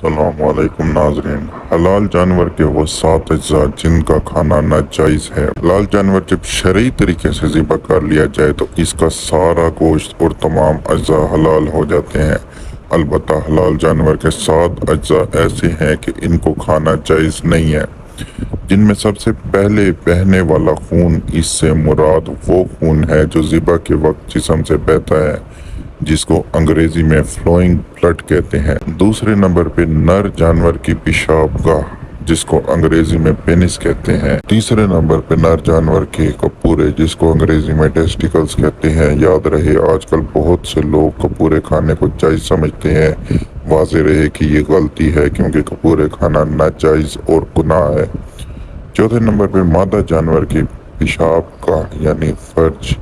السلام علیکم ناظرین۔ حلال جانور کے وہ 7 اجزاء جن کا کھانا ناجائز ہے۔ حلال جانور جب شرعی طریقے سے ذبح کر لیا جائے تو اس کا سارا گوشت اور تمام اجزاء حلال ہو جاتے ہیں۔ البتہ حلال جانور کے 7 اجزاء ایسے ہیں کہ ان کو کھانا جائز نہیں ہے، جن میں سب سے پہلے بہنے والا خون۔ اس سے مراد وہ خون ہے جو ذبح کے وقت جسم سے بہتا ہے، جس کو انگریزی میں فلوئنگ بلڈ کہتے ہیں۔ دوسرے نمبر پہ نر جانور کی پیشاب گاہ، جس کو انگریزی میں پینس کہتے ہیں۔ تیسرے نمبر پہ نر جانور کے کپورے، جس کو انگریزی میں ٹیسٹیکلز کہتے ہیں۔ یاد رہے آج کل بہت سے لوگ کپورے کھانے کو جائز سمجھتے ہیں، واضح رہے کہ یہ غلطی ہے، کیونکہ کپورے کھانا ناجائز اور گناہ ہے۔ چوتھے نمبر پہ مادہ جانور کی پیشاب گاہ یعنی فرج،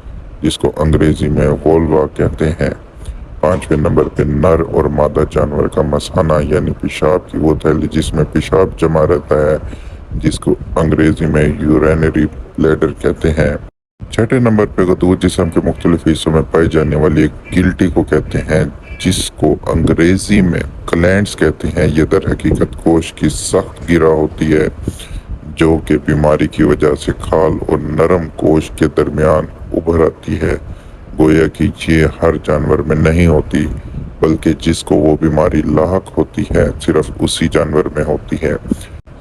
جس کو انگریزی میں وولوا کہتے ہیں۔ پانچویں نمبر پہ نر اور مادہ جانور کا مثانہ یعنی پیشاب کی وہ تھیلی جس میں پیشاب جمع رہتا ہے، جس کو انگریزی میں یورینری بلیڈر کہتے ہیں۔ چھٹے نمبر پہ غدود جسم کے مختلف حصوں میں پائی جانے والی ایک گلٹی کو کہتے ہیں، جس کو انگریزی میں گلینڈز کہتے ہیں۔ یہ در حقیقت گوشت کی سخت گرہ ہوتی ہے، جو کہ بیماری کی وجہ سے کھال اور نرم گوشت کے درمیان ابھر آتی ہے۔ گویا کہ یہ ہر جانور میں نہیں ہوتی، بلکہ جس کو وہ بیماری لاحق ہوتی ہے صرف اسی جانور میں ہوتی ہے۔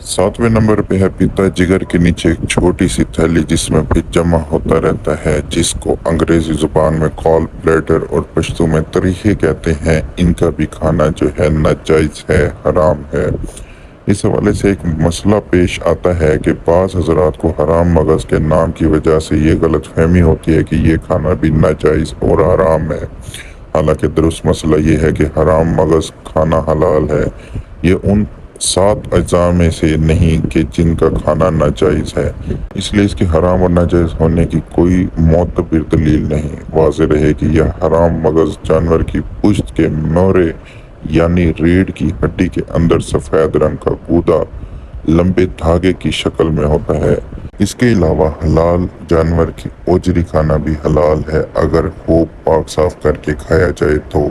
ساتویں نمبر پہ ہے پیتا جگر کے نیچے ایک چھوٹی سی تھیلی جس میں پھر جمع ہوتا رہتا ہے، جس کو انگریزی زبان میں گال بلیڈر اور پشتو میں تریخے کہتے ہیں۔ ان کا بھی کھانا جو ہے ناجائز ہے، حرام ہے۔ اس حوالے سے ایک مسئلہ پیش آتا ہے کہ بعض حضرات کو حرام مغز کے نام کی وجہ سے یہ غلط فہمی ہوتی ہے کہ یہ کھانا بھی ناجائز اور حرام ہے، حالانکہ درست مسئلہ یہ ہے کہ حرام مغز کھانا حلال ہے۔ یہ ان 7 اجزاء میں سے نہیں کہ جن کا کھانا ناجائز ہے، اس لیے اس کے حرام اور ناجائز ہونے کی کوئی معتبر دلیل نہیں۔ واضح رہے کہ یہ حرام مغز جانور کی پشت کے مورے یعنی ریڑھ کی ہڈی کے اندر سفید رنگ کا گودا لمبے دھاگے کی شکل میں ہوتا ہے۔ اس کے علاوہ حلال جانور کی اوجری کھانا بھی حلال ہے، اگر خوب پاک صاف کر کے کھایا جائے تو۔